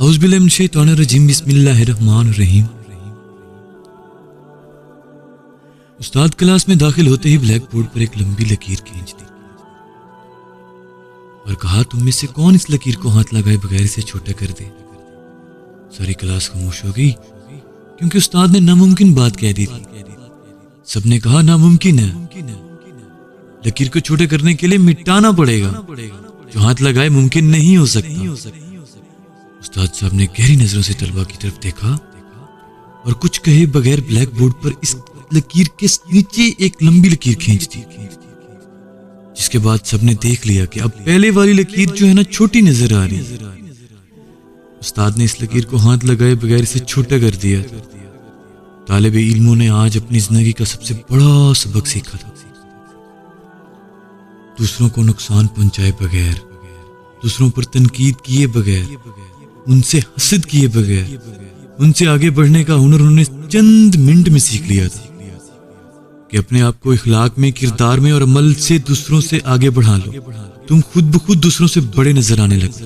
اعوذ باللہ من الشیطان الرجیم، بسم اللہ الرحمن الرحیم۔ استاد کلاس میں داخل ہوتے ہی بلیک بورڈ پر ایک لمبی لکیر کھینچ دی اور کہا، تم میں سے کون اس لکیر کو ہاتھ لگائے بغیر اسے چھوٹا کر دے؟ ساری کلاس خاموش ہو گئی کیونکہ استاد نے ناممکن بات کہہ دی تھی۔ سب نے کہا ناممکن ہے، لکیر کو چھوٹے کرنے کے لیے مٹانا پڑے گا، جو ہاتھ لگائے ممکن نہیں ہو سکتا۔ استاد صاحب نے گہری نظروں سے طلبہ کی طرف دیکھا اور کچھ کہے بغیر بلیک بورڈ پر اس لکیر کے نیچے ایک لمبی لکیر کھینچ دی، جس کے بعد سب نے دیکھ لیا کہ اب پہلے والی لکیر جو ہے نا چھوٹی نظر آ رہی ہے۔ استاد نے اس لکیر کو ہاتھ لگائے بغیر اسے چھوٹا کر دیا۔ طالب علموں نے آج اپنی زندگی کا سب سے بڑا سبق سیکھا تھا، دوسروں کو نقصان پہنچائے بغیر، دوسروں پر تنقید کیے بغیر، ان سے حسد کیے بغیر، ان سے آگے بڑھنے کا ہنر انہوں نے چند منٹ میں سیکھ لیا تھا کہ اپنے آپ کو اخلاق میں، کردار میں اور عمل سے دوسروں سے آگے بڑھا لو، تم خود بخود دوسروں سے بڑے نظر آنے لگے۔